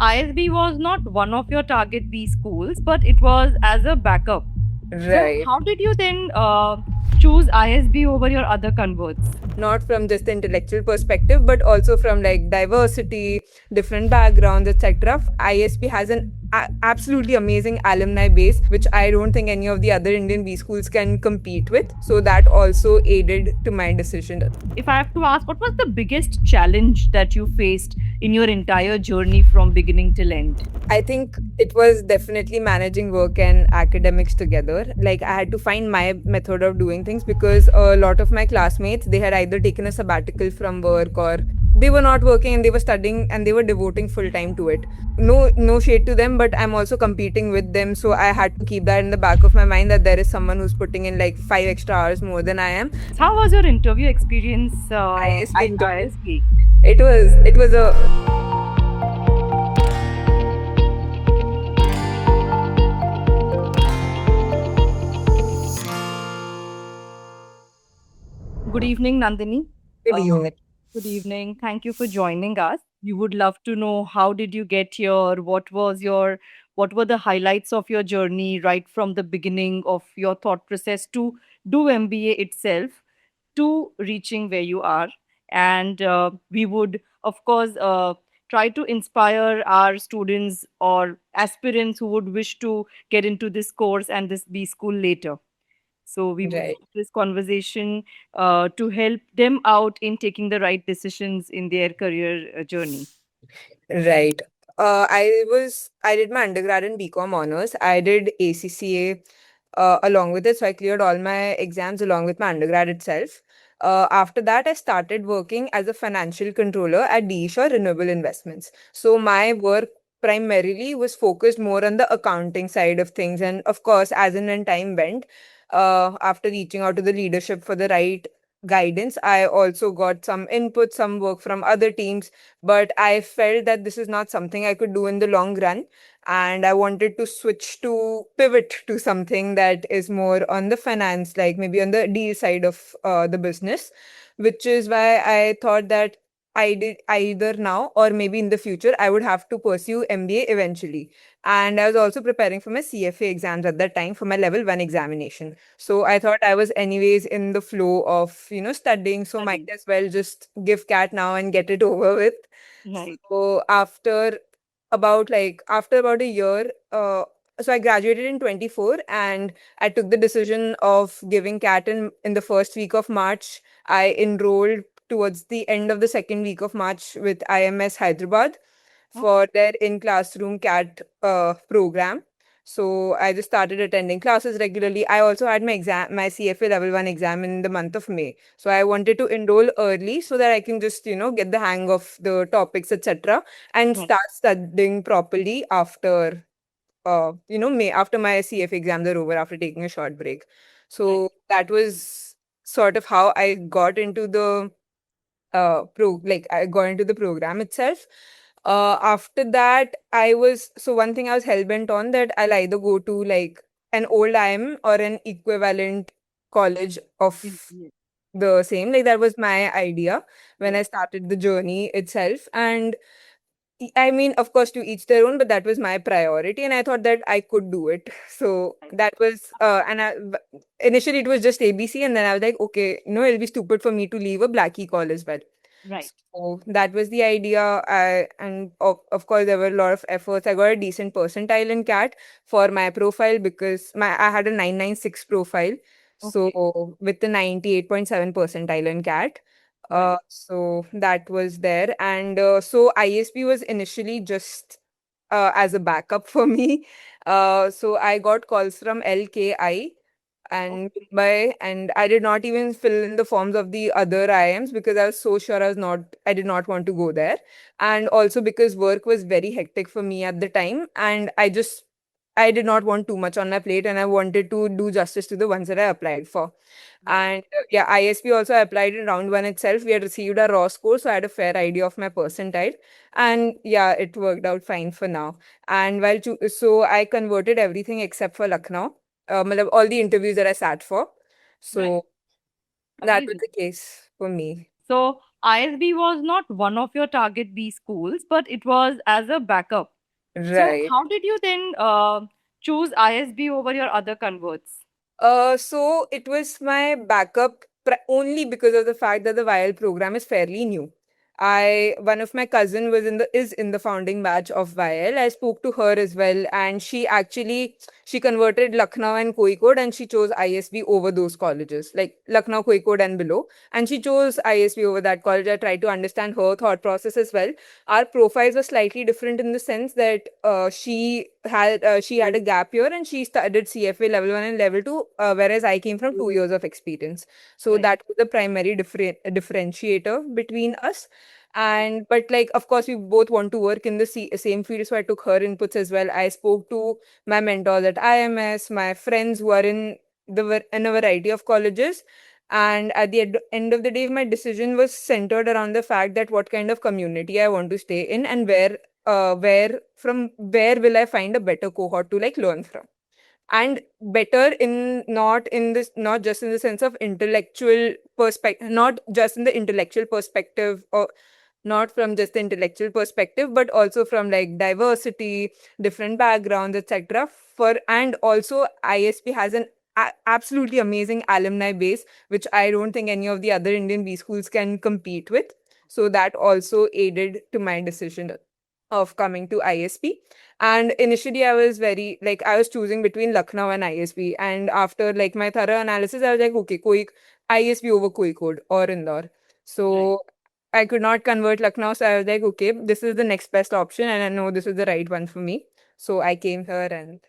ISB was not one of your target B schools, but it was as a backup. So, Right. how did you then choose ISB over your other converts? Not from just the intellectual perspective, but also from like diversity, different backgrounds, etc. ISP has an absolutely amazing alumni base, which I don't think any of the other Indian B schools can compete with. So that also aided to my decision. If I have to ask, what was the biggest challenge that you faced in your entire journey from beginning till end? I think it was definitely managing work and academics together. Like I had to find my method of doing things because a lot of my classmates, they had either taken a sabbatical from work or they were not working and they were studying and they were devoting full time to it. No shade to them, but I'm also competing with them, so I had to keep that in the back of my mind that there is someone who's putting in like 5 extra hours more than I am. How was your interview experience ISB at interview. ISB? It was a Good evening, Nandini. good Uh, evening. Good evening. Thank you for joining us. We would love to know how did you get here? What were the highlights of your journey right from the beginning of your thought process to do MBA itself to reaching where you are? And we would, of course, try to inspire our students or aspirants who would wish to get into this course and this B school later. So we would Right. use this conversation to help them out in taking the right decisions in their career journey. Right. I did my undergrad in BCom honors. I did ACCA along with it, so I cleared all my exams along with my undergrad itself. After that, I started working as a financial controller at DE Shaw Renewable Investments. So my work primarily was focused more on the accounting side of things, and of course, as and when time went, after reaching out to the leadership for the right guidance, I also got some input, some work from other teams, but I felt that this is not something I could do in the long run. And I wanted to pivot to something that is more on the finance, like maybe on the deal side of the business, which is why I thought that I did either now or maybe in the future, I would have to pursue MBA eventually. And I was also preparing for my CFA exams at that time for my level one examination. So I thought I was anyways in the flow of, studying. So might Studying. as well just give cat now and get it over with. Right. So after about a year, so I graduated in 24 and I took the decision of giving CAT in the first week of March. I enrolled towards the end of the second week of March with IMS Hyderabad for their in-classroom CAT program. So I just started attending classes regularly. I also had my CFA level 1 exam in the month of May. So I wanted to enroll early so that I can just, get the hang of the topics, etc., and Right. start studying properly after May, after my CFA exams are over, after taking a short break. Right. So that was sort of how I got into the I got into the program itself. After that, one thing I was hell bent on that I'll either go to like an old IM or an equivalent college of Yes. the same. Like that was my idea when Yes. I started the journey itself. And I mean, of course, to each their own, but that was my priority, and I thought that I could do it. So Right. that was, initially it was just ABC, and then I was like, okay, no, it'll be stupid for me to leave a Blackie call as well. Right. So that was the idea. And of course, there were a lot of efforts. I got a decent percentile in CAT for my profile because I had a 996 profile. Okay. So with the 98.7 percentile in CAT. Right. So that was there. And so ISP was initially just as a backup for me. So I got calls from LKI and Okay. Mumbai, and I did not even fill in the forms of the other IIMs because I was so sure I did not want to go there. And also because work was very hectic for me at the time, and I did not want too much on my plate, and I wanted to do justice to the ones that I applied for. Right. And yeah, ISP also applied in round one itself. We had received a raw score, so I had a fair idea of my percentile. And yeah, it worked out fine for now. And so I converted everything except for Lucknow, all the interviews that I sat for. Right. So that was Amazing. the case for me. So, ISB was not one of your target B schools, but it was as a backup. So, Right. how did you then choose ISB over your other converts? So it was my backup only because of the fact that the VIL program is fairly new. One of my cousin is in the founding batch of VIL. I spoke to her as well, and she converted Lucknow and Kozhikode, and she chose ISB over those colleges, like Lucknow, Kozhikode, and below. And she chose ISB over that college. I tried to understand her thought process as well. Our profiles were slightly different in the sense that she had a gap year and she studied CFA level 1 and level 2, whereas I came from 2 years of experience. So Right. that was the primary differentiator between us. And but like of course we both want to work in the same field, so I took her inputs as well. I spoke to my mentors at IMS, my friends who are in a variety of colleges, and at the end of the day, my decision was centered around the fact that what kind of community I want to stay in, and where will I find a better cohort to like learn from. And better in not in this not just in the sense of intellectual perspective, not just in the intellectual perspective, or not from just the intellectual perspective, but also from like diversity, different backgrounds, etc. For and also ISP has an absolutely amazing alumni base, which I don't think any of the other Indian B schools can compete with. So that also aided to my decision of coming to ISP. And initially, I was choosing between Lucknow and ISB. And after like my thorough analysis, I was like, okay, ISB over Kozhikode or Indore. Right. So I could not convert Lucknow. So I was like, okay, this is the next best option. And I know this is the right one for me. So I came here and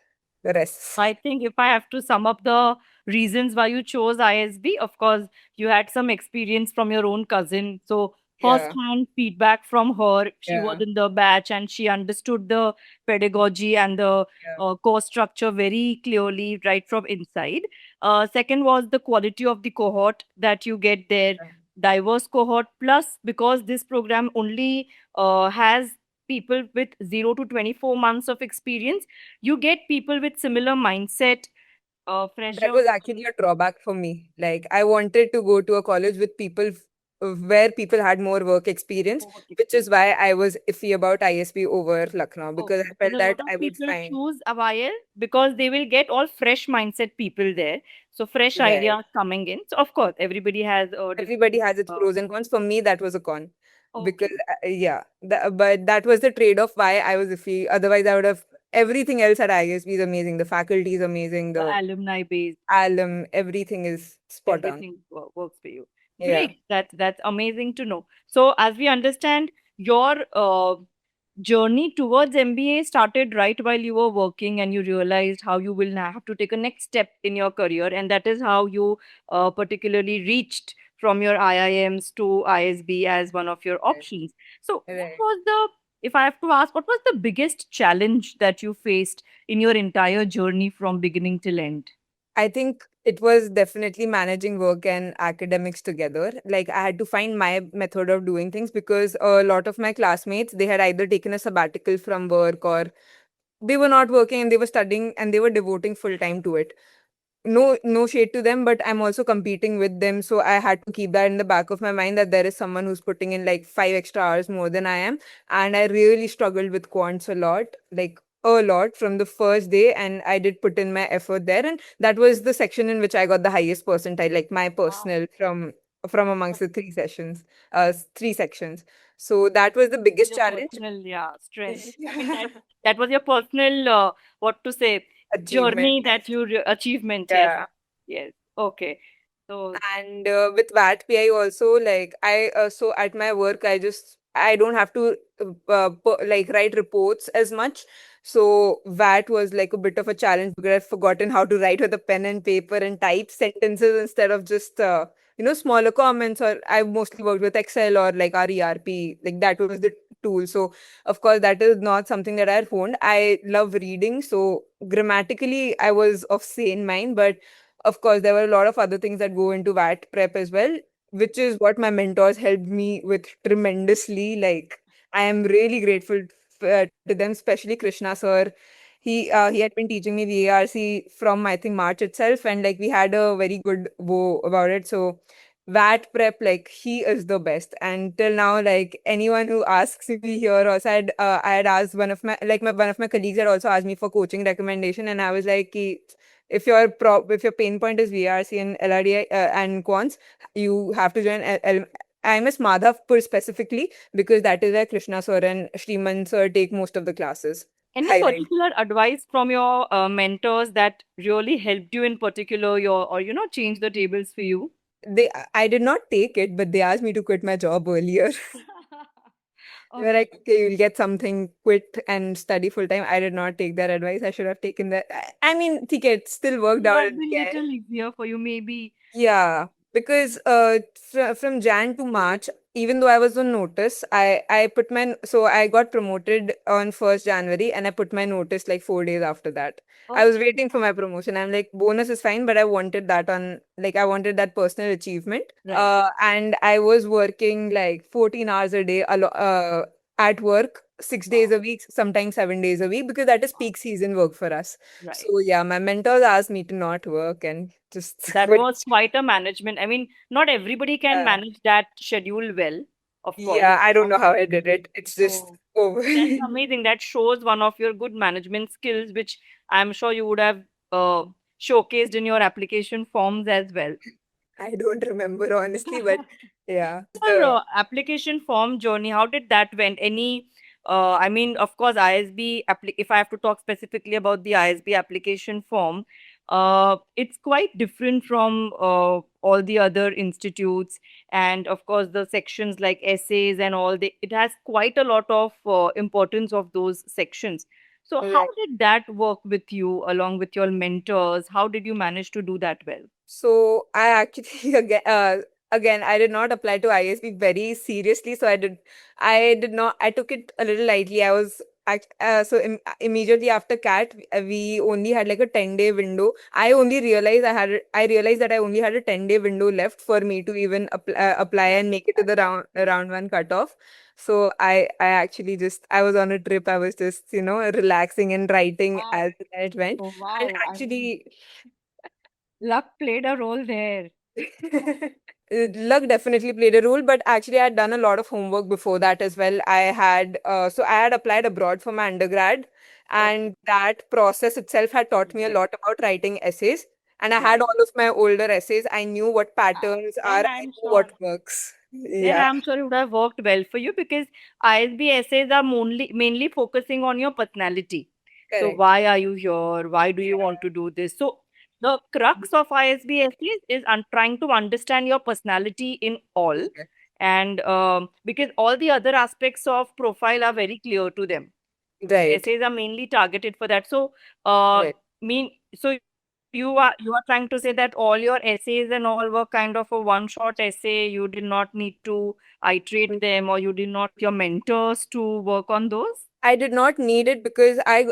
the rest. I think if I have to sum up the reasons why you chose ISB, of course, you had some experience from your own cousin. So, Yeah. first-hand feedback from her. She was Yeah. in the batch and she understood the pedagogy and the Yeah. course structure very clearly right from inside. Second was the quality of the cohort that you get there, diverse cohort. Plus, because this program only has people with 0 to 24 months of experience, you get people with similar mindset, That fresher was actually a drawback for me. Like, I wanted to go to a college with where people had more work experience, work which is experience. why I was iffy about ISB over Lucknow because I Okay, because felt a that lot of I would people find. choose Avayel because they will get all fresh mindset people there. So fresh Right. ideas coming in. So of course, everybody has a Everybody different. has its pros and cons. For me, that was a con because, Okay, yeah, but that was the trade-off why I was iffy. Otherwise, I would have everything else at ISB is amazing. The faculty is amazing. the The alumni base, alum, everything is spot on. everything works for you. Yeah. Great. That's amazing to know. So as we understand, your journey towards MBA started right while you were working and you realized how you will now have to take a next step in your career. And that is how you particularly reached from your IIMs to ISB as one of your Right. options. So, what Right. was if I have to ask, what was the biggest challenge that you faced in your entire journey from beginning till end? I think it was definitely managing work and academics together. Like I had to find my method of doing things because a lot of my classmates, they had either taken a sabbatical from work or they were not working and they were studying and they were devoting full time to it. No shade to them, but I'm also competing with them, so I had to keep that in the back of my mind that there is someone who's putting in like 5 extra hours more than I am. And I really struggled with quants a lot from the first day, and I did put in my effort there, and that was the section in which I got the highest percentile, like my Wow. personal from amongst the three sections. So that was the Was biggest your challenge. personal, yeah, strength. I mean, that was your personal, what to say, Achievement. journey that you achievement. Yes, Yeah. yes. Okay. So, And with VATPI also, like so at my work, I don't have to like write reports as much. So VAT was like a bit of a challenge because I've forgotten how to write with a pen and paper and type sentences instead of just smaller comments. Or I mostly worked with Excel or like our ERP, like that was the tool. So of course that is not something that I honed. I love reading, so grammatically I was of sane mind, but of course, there were a lot of other things that go into VAT prep as well, which is what my mentors helped me with tremendously. Like, I am really grateful to them, especially Krishna sir. He had been teaching me VARC from I think March itself, and like we had a very good go about it. So VAT prep, like he is the best. And till now, like anyone who asks me here, also I had asked one of one of my colleagues had also asked me for coaching recommendation, and I was like, "Ki, if your pain point is VRC and LRDI and quants, you have to join IMS Madhavpur specifically because that is where Krishna sir and Shriman sir take most of the classes. Any Highlight. particular advice from your mentors that really helped you in particular your or change the tables for you? I did not take it, but they asked me to quit my job earlier. They were Okay. like, okay, you'll get something, quit and study full time. I did not take that advice. I should have taken that. I mean, it still worked Would out have in been the end. little easier for you, maybe. Yeah, because from Jan to March, even though I was on notice, I put my so I got promoted on 1st January and I put my notice like 4 days after that. I was Okay. waiting for my promotion. I'm like, bonus is fine, but I wanted that I wanted that personal achievement. Right. And I was working like 14 hours a day at work, 6 days Wow. a week, sometimes 7 days a week, because that is Wow. peak season work for us. Right. So yeah, my mentors asked me to not work and just That quit. was quite a management. I mean, not everybody can Yeah. manage that schedule well, of course. Yeah, I don't know how I did it. It's just So over. that's amazing. That shows one of your good management skills, which I'm sure you would have uh, showcased in your application forms as well. I don't remember honestly, but yeah. Your application form journey, how did that went? Any, I mean, of course, ISB, if I have to talk specifically about the ISB application form, it's quite different from all the other institutes. And of course, the sections like essays and all, it has quite a lot of importance of those sections. So, how Right. did that work with you along with your mentors? How did you manage to do that well? So I actually again I did not apply to ISB very seriously. So I did not I took it a little lightly. Immediately after CAT we only had like a 10-day window. I realized that I only had a 10-day window left for me to even apply and make it to the round one cutoff. So I actually just I was on a trip. I was just relaxing and writing Wow. as it went. Oh, And wow. I mean, actually luck played a role there. luck definitely played a role, but actually I had done a lot of homework before that as well. I had applied abroad for my undergrad, Okay. and that process itself had taught me a lot about writing essays. And I had Right. all of my older essays. I knew what patterns are, Then I I'm knew what sure. works. Then Yeah, I'm sure it would have worked well for you because ISB essays are mainly focusing on your personality. So correct. why are you here? Why do you want Yeah, to do this? So the crux of ISB essays is trying to understand your personality in all, and because all the other aspects of profile are very clear to them. right, Essays are mainly targeted for that. So, uh, right. so you are trying to say that all your essays and all were kind of a one shot essay. You did not need to iterate them, or you did not your mentors to work on those. I did not need it because I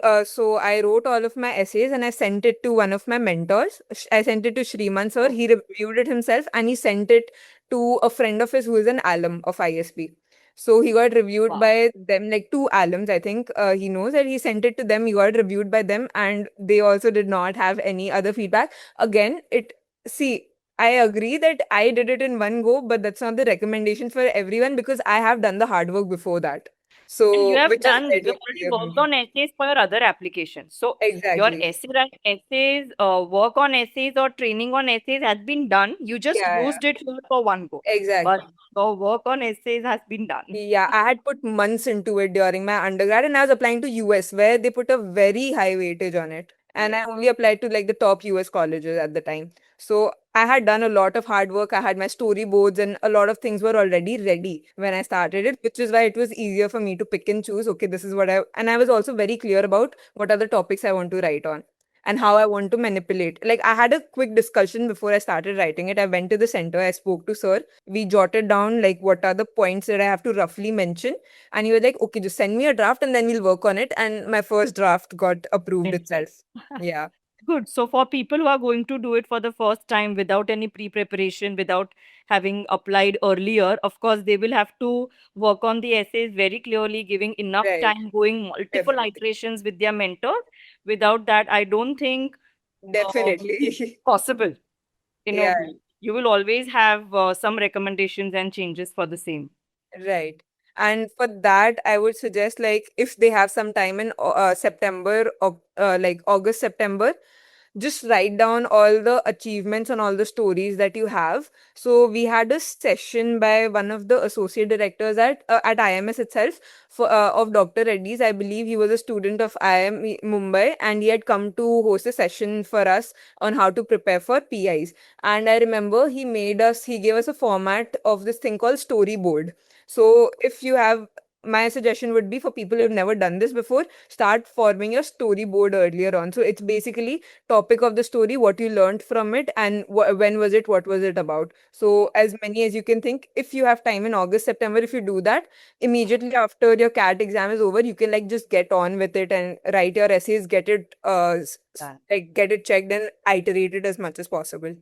wrote all of my essays and I sent it to one of my mentors. I sent it to Shriman sir. He Okay. reviewed it himself and he sent it to a friend of his who is an alum of ISB. So he got reviewed Wow. by them, like two alums, I think. He knows that he sent it to them. He got reviewed by them, and they also did not have any other feedback. Again, see, I agree that I did it in one go, but that's not the recommendation for everyone because I have done the hard work before that. And you So, have which is done, you slightly already easier for worked me. on essays for your other applications. So your Exactly. essays, work on essays or training on essays has been done. You just Yeah, yeah, used it here for one go. But exactly. your work on essays has been done. Yeah, I had put months into it during my undergrad, and I was applying to US where they put a very high weightage on it. And Yes. I only applied to like the top US colleges at the time. So I had done a lot of hard work. I had my storyboards and a lot of things were already ready when I started it, which is why it was easier for me to pick and choose. Okay, this is and I was also very clear about what are the topics I want to write on and how I want to manipulate. Like I had a quick discussion before I started writing it. I went to the center, I spoke to sir, we jotted down like what are the points that I have to roughly mention. And he was like, okay, just send me a draft and then we'll work on it. And my first draft got approved Yes. itself. Yeah. Good. So for people who are going to do it for the first time without any pre-preparation, without having applied earlier, of course, they will have to work on the essays very clearly, giving enough Right. time, going multiple Definitely. iterations with their mentor. Without that, I don't think it's Definitely. possible in a Yeah. way. You will always have some recommendations and changes for the same. Right. And for that, I would suggest like if they have some time in September or like August, September, just write down all the achievements and all the stories that you have. So we had a session by one of the associate directors at IMS itself of Dr. Reddy's. I believe he was a student of IIM Mumbai, and he had come to host a session for us on how to prepare for PIs. And I remember he gave us a format of this thing called storyboard. So if you have, my suggestion would be for people who've never done this before, start forming your storyboard earlier on. So it's basically topic of the story, what you learned from it, and when was it, what was it about. So as many as you can think, if you have time in August, September, if you do that, immediately after your CAT exam is over, you can like just get on with it and write your essays, get it like get it checked and iterate it as much as possible.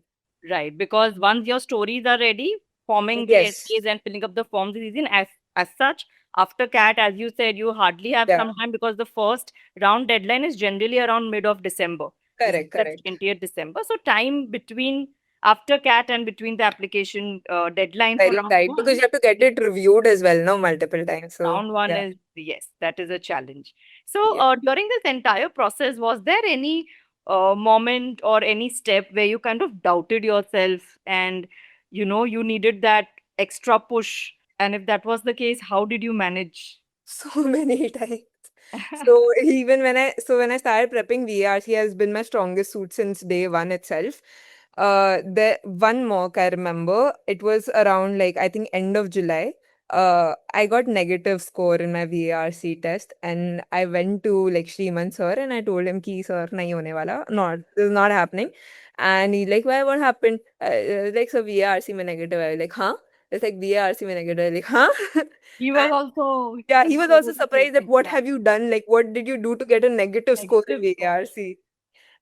Right, because once your stories are ready, forming the Yes. essays and filling up the forms is easy. And as such, after CAT, as you said, you hardly have Yeah. some time because the first round deadline is generally around mid of December. Correct. That's Correct. 20th December. So time between after CAT and between the application deadline for Very round tight because one, you have to get it reviewed as well, no, multiple times. So round one yeah. is, yes, that is a challenge. So, Yeah. during this entire process, was there any moment or any step where you kind of doubted yourself and you needed that extra push? And if that was the case, how did you manage? So many times. So even when I started prepping VRC has been my strongest suit since day one itself. The one mock I remember, it was around like I think end of July. I got negative score in my VRC test, and I went to like Shriman sir and I told him ki sir nahi hone wala, not this is not happening. And he like, why, what happened? Like, so VRC mein negative. I was like, huh? It's like VRC mein negative. I was like, huh? He was also Yeah, he was also surprised that hesitating. what Yeah, have you done? Like, what did you do to get a negative score in negative score. VARC?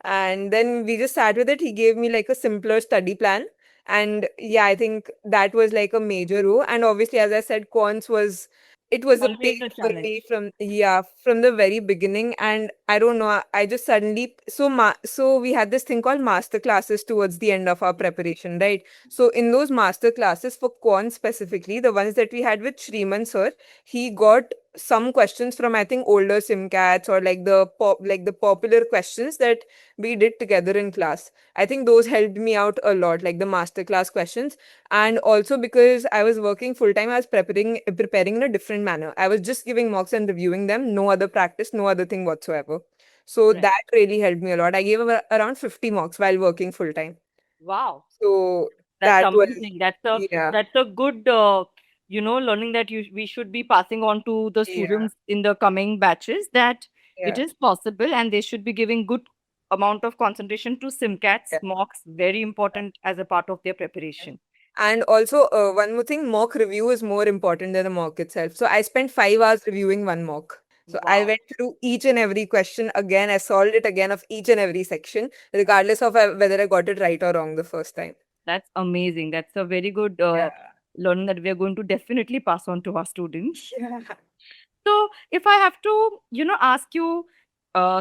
And then we just sat with it. He gave me like a simpler study plan. And yeah, I think that was like a major row. And obviously, as I said, quants was it was a Always pain a for challenge. me from the very beginning. And I don't know, I just suddenly so we had this thing called master classes towards the end of our preparation, right? So in those master classes for quant specifically, the ones that we had with Shriman sir, he got some questions from I think older simcats or like the popular questions that we did together in class. I think those helped me out a lot, like the master class questions. And also because I was working full time, I was preparing in a different manner. I was just giving mocks and reviewing them, no other practice, no other thing whatsoever. So Right. that really helped me a lot. I gave around 50 mocks while working full time. Wow. So That's that was, amazing. yeah, That's a good learning that we should be passing on to the yeah, students in the coming batches, that it yeah, is possible and they should be giving good amount of concentration to SIMCATs, yeah. mocks, very important as a part of their preparation. And also, one more thing, mock review is more important than the mock itself. So I spent 5 hours reviewing one mock. So I Wow, went through each and every question again. I solved it again of each and every section, regardless of whether I got it right or wrong the first time. that's amazing. That's a very good Yeah. learning that we are going to definitely pass on to our students. Yeah. So, if I have to, ask you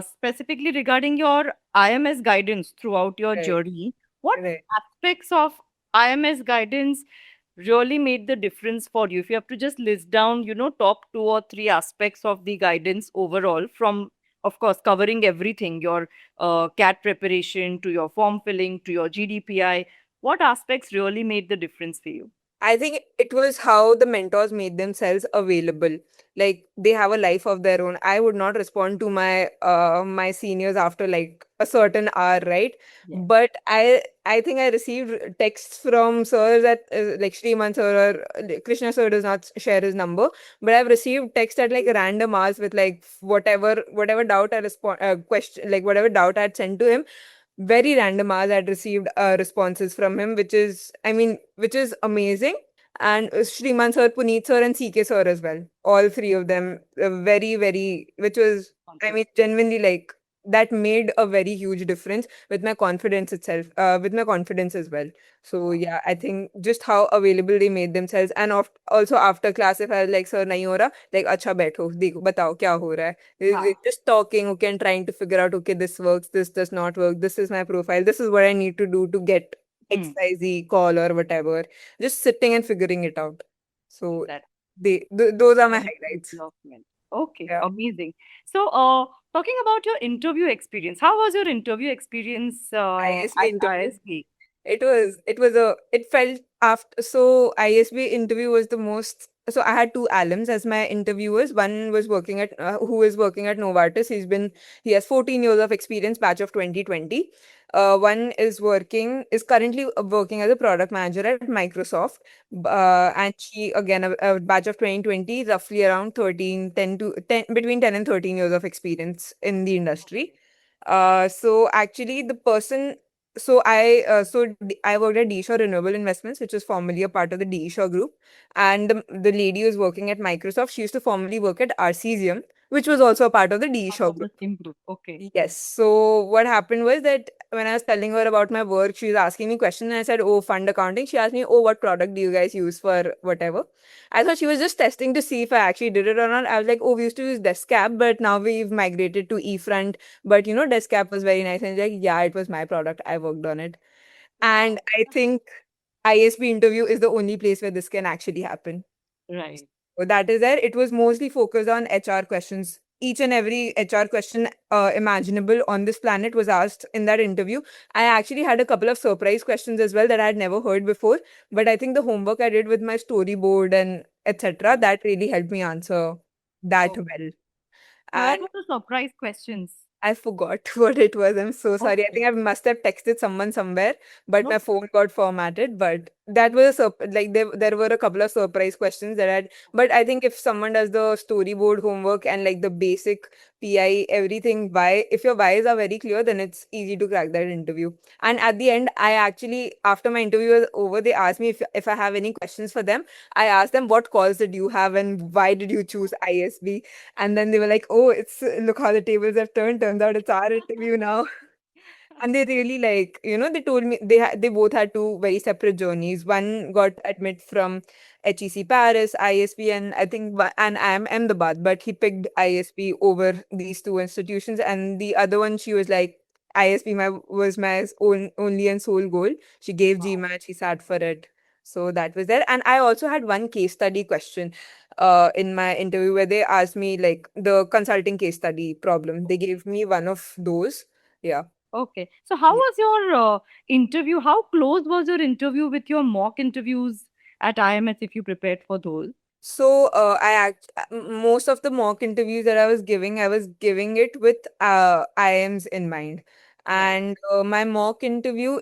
specifically regarding your IMS guidance throughout your Right. journey, what Right. aspects of IMS guidance really made the difference for you? If you have to just list down, top two or three aspects of the guidance overall, from, of course, covering everything, your CAT preparation to your form filling to your GDPI, what aspects really made the difference for you? I think it was how the mentors made themselves available. Like they have a life of their own. I would not respond to my seniors after like a certain hour, right? Yes. But I think I received texts from sirs at like Sriman sir or Krishna sir does not share his number, but I've received text at like random hours with like whatever doubt I respond question like whatever doubt I had sent to him, very random hours I'd received responses from him, which is amazing. And Shriman sir, Puneet sir, and CK sir as well. All three of them, which was, genuinely like that made a very huge difference with my confidence itself, with my confidence as well. So Wow. yeah, I think just how available they made themselves, and also after class, if I was like, sir, nahi ho raha, like, acha baitho, dekho, batao kya ho raha hai. Just talking, okay, and trying to figure out, okay, this works, this does not work, this is my profile, this is what I need to do to get Hmm. XYZ call or whatever, just sitting and figuring it out. So That those are my very good highlights. development. Okay, Yeah. amazing. So, talking about your interview experience, how was your interview experience ISB at interview. ISB? It felt after, so ISB interview was the most, so I had two alums as my interviewers. One was working at, who is working at Novartis. He has 14 years of experience, batch of 2020. One is currently working as a product manager at Microsoft. And she, again, a batch of 2020, roughly around 13, 10 to 10, between 10 and 13 years of experience in the industry. So actually the person I worked at D Shaw Renewable Investments, which is formerly a part of the D Shaw Group, and the lady who was working at Microsoft, she used to formerly work at Arcesium, which was also a part of the D Part Shaw of the Group. same group. Okay. Yes. So what happened was that when I was telling her about my work, she was asking me questions, and I said, "Oh, fund accounting." She asked me, "Oh, what product do you guys use for whatever?" I thought she was just testing to see if I actually did it or not. I was like, "Oh, we used to use Deskcap, but now we've migrated to eFront. But Deskcap was very nice." And she's like, "Yeah, it was my product. I worked on it." And Wow. I think ISB interview is the only place where this can actually happen. Right. So that is there. It was mostly focused on HR questions. Each and every HR question imaginable on this planet was asked in that interview. I actually had a couple of surprise questions as well that I had never heard before. But I think the homework I did with my storyboard and etc. that really helped me answer that Oh, well. what And were the surprise questions? I forgot what it was. I'm so sorry. I Okay. think I must have texted someone somewhere, but No. my phone got formatted. But that was like there were a couple of surprise questions that had. But I think if someone does the storyboard homework and like the basic PI, everything, why if your whys are very clear, then it's easy to crack that interview. And at the end, I actually after my interview was over, they asked me if I have any questions for them. I asked them what calls did you have and why did you choose ISB, and then they were like, "Oh, it's look how the tables have turned. Turns out it's our interview now." And they really they told me they both had two very separate journeys. One got admit from HEC Paris, ISB, and I think and I am Ahmedabad, but he picked ISB over these two institutions. And the other one, she was like, ISB was my own only and sole goal. She gave Wow. GMAT, she sat for it. So that was there. And I also had one case study question in my interview where they asked me like the consulting case study problem. They gave me one of those. Yeah. Okay. So, how Yeah. was your interview? How close was your interview with your mock interviews at IMS if you prepared for those? So, most of the mock interviews that I was giving it with IIMs in mind. Right. And my mock interview,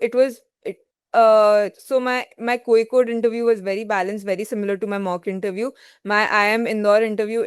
so my co-code interview was very balanced, very similar to my mock interview. My IIM Indore interview,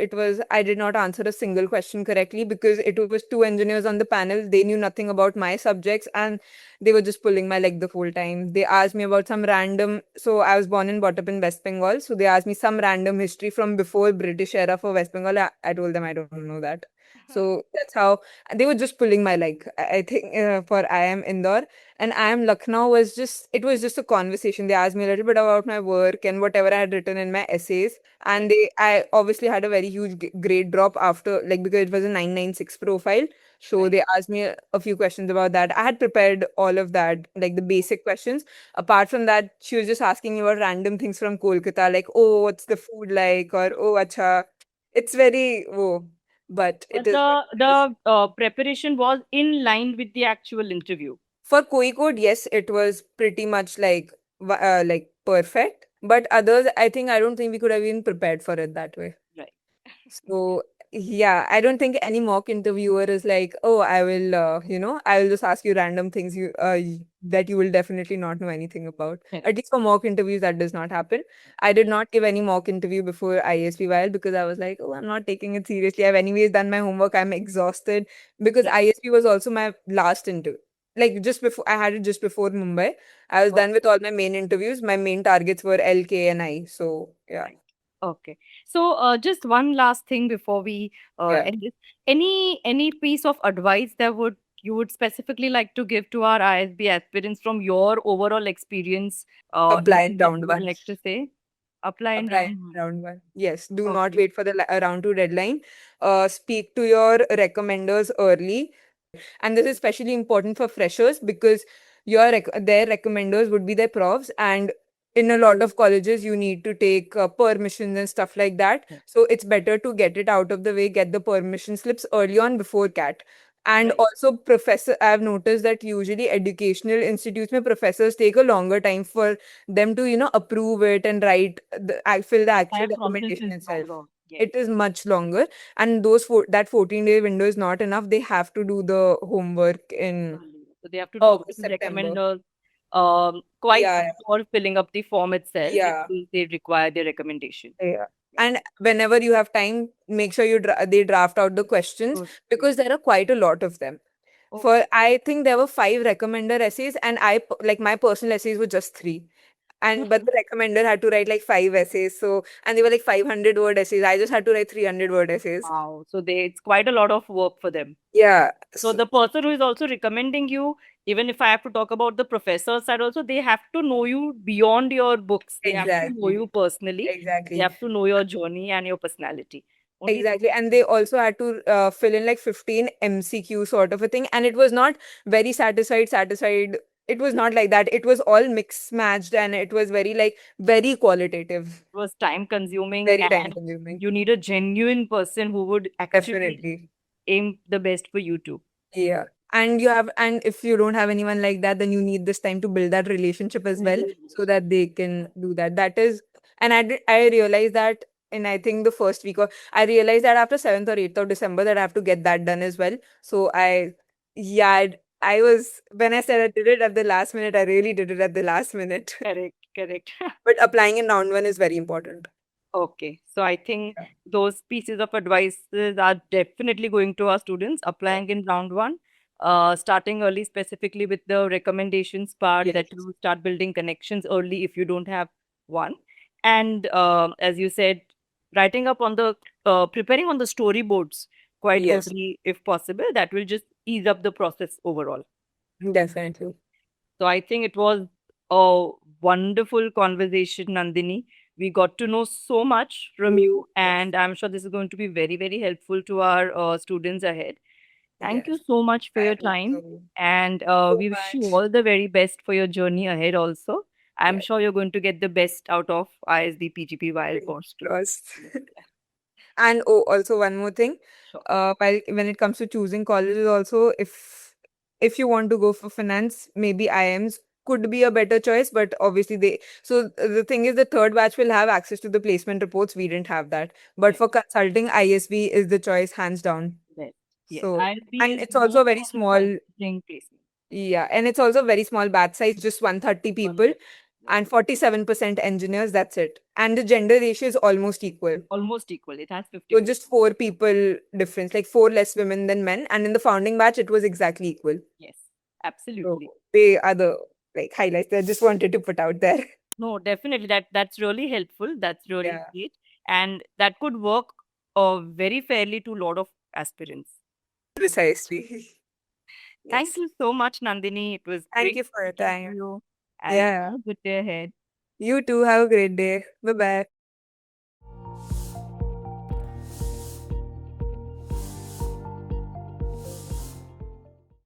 I did not answer a single question correctly because it was two engineers on the panel. They knew nothing about my subjects, and they were just pulling my leg the whole time. They asked me about some random, so I was born and brought up in West Bengal. So they asked me some random history from before British era for West Bengal. I told them I don't know that. So that's how they were just pulling my leg. I think for I am Indore and I am Lucknow it was just a conversation. They asked me a little bit about my work and whatever I had written in my essays. And Right. I obviously had a very huge grade drop after, like, because it was a 996 profile. So Right. they asked me a few questions about that. I had prepared all of that, like the basic questions. Apart from that, she was just asking me about random things from Kolkata, like, oh, what's the food like? Or, oh, acha. It's very, oh, but it But is what it is. the preparation was in line with the actual interview. For Kozhikode, yes, it was pretty much like perfect. But others, I don't think we could have even prepared for it that way. Right. So yeah, I don't think any mock interviewer is like, oh, I will just ask you random things that you will definitely not know anything about. Correct. At least for mock interviews, that does not happen. I did not give any mock interview before ISP while because I was like, oh, I'm not taking it seriously. I've anyways done my homework. I'm exhausted because Right. ISP was also my last interview. Like just before I had it just before Mumbai. I was done with all my main interviews. My main targets were LK and I. So yeah, Right. Okay. So, just one last thing before we yeah. end this. Any piece of advice that would you would specifically like to give to our ISB aspirants from your overall experience, Apply in anything that round you would one. like to say? Apply in Apply round one. round one. Yes, do not Okay. wait for the round two deadline. Speak to your recommenders early. And this is especially important for freshers because their recommenders would be their profs, and in a lot of colleges you need to take permissions and stuff like that. Right. So it's better to get it out of the way, get the permission slips early on before CAT. And Right. also I've noticed that usually educational institutes mein professors take a longer time for them to approve it and fill the actual Entire process recommendation is itself. longer. Yes. It is much longer, and that 14-day window is not enough. They have to do the homework in Early. So they have to talk August, to September. recommenders quite Yeah, before filling up the form itself in yeah, case they require their recommendation. yeah. Right. And whenever you have time, make sure they draft out the questions, Good. because there are quite a lot of them. Okay. I think there were 5 recommender essays, and like my personal essays were just 3. And but the recommender had to write like 5 essays, and they were like 500-word essays. I just had to write 300-word essays. Wow. So it's quite a lot of work for them. Yeah. So the person who is also recommending you, even if I have to talk about the professor side also, they have to know you beyond your books. They have to know Exactly. you personally. They Exactly. have to know your journey and your personality. Only Exactly. And they also had to fill in like 15 MCQ sort of a thing. And it was not very satisfied. It was not like that. It was all mixed matched, and it was very qualitative, it was time consuming very time and consuming. you need a genuine person who would actually Definitely. aim the best for you too. Yeah. And if you don't have anyone like that, then you need this time to build that relationship as well, so that they can do that. And I realized that in, I think, the first week, or I realized that after 7th or 8th of December that I have to get that done as well. So yeah, when I said I did it at the last minute, I really did it at the last minute. Correct, correct. But applying in round 1 is very important. Okay, so I think Yeah. those pieces of advices are definitely going to our students applying in round one, starting early, specifically with the recommendations part Yes. that you start building connections early if you don't have one. And as you said, writing up on the preparing on the storyboards quite Yes, early if possible. That will just ease up the process overall. definitely. So I think it was a wonderful conversation, Nandini. We got to know so much from you, Yes. and I'm sure this is going to be very, very helpful to our students ahead. Thank you Yes. so much for I your hope time, so. and So we wish you much. all the very best for your journey ahead. Also, I'm Yeah. sure you're going to get the best out of ISB PGP while Fingers course too. crossed. And also one more thing. Sure. While when it comes to choosing colleges, also, if you want to go for finance, maybe IIMs could be a better choice. But obviously the thing is, the third batch will have access to the placement reports. We didn't have that. But Right. for consulting, ISB is the choice, hands down. Best. Yes, So, ISB and is it's more also a very for small, consulting placement. yeah, and it's also a very small batch size, just 130 people, and 47% engineers. That's it. And the gender ratio is almost equal. Almost equal. It has So 50-50. just 4 people difference, like 4 less women than men. And in the founding batch, it was exactly equal. Yes, So absolutely. they are the highlights that I just wanted to put out there. No, definitely. That's really helpful. That's really Yeah, great. And that could work very fairly to a lot of aspirants. precisely. Thank Yes. you so much, Nandini. It was Thank great you for your speaking to time. you and Yeah. have a good day ahead. You too. Have a great day. Bye bye.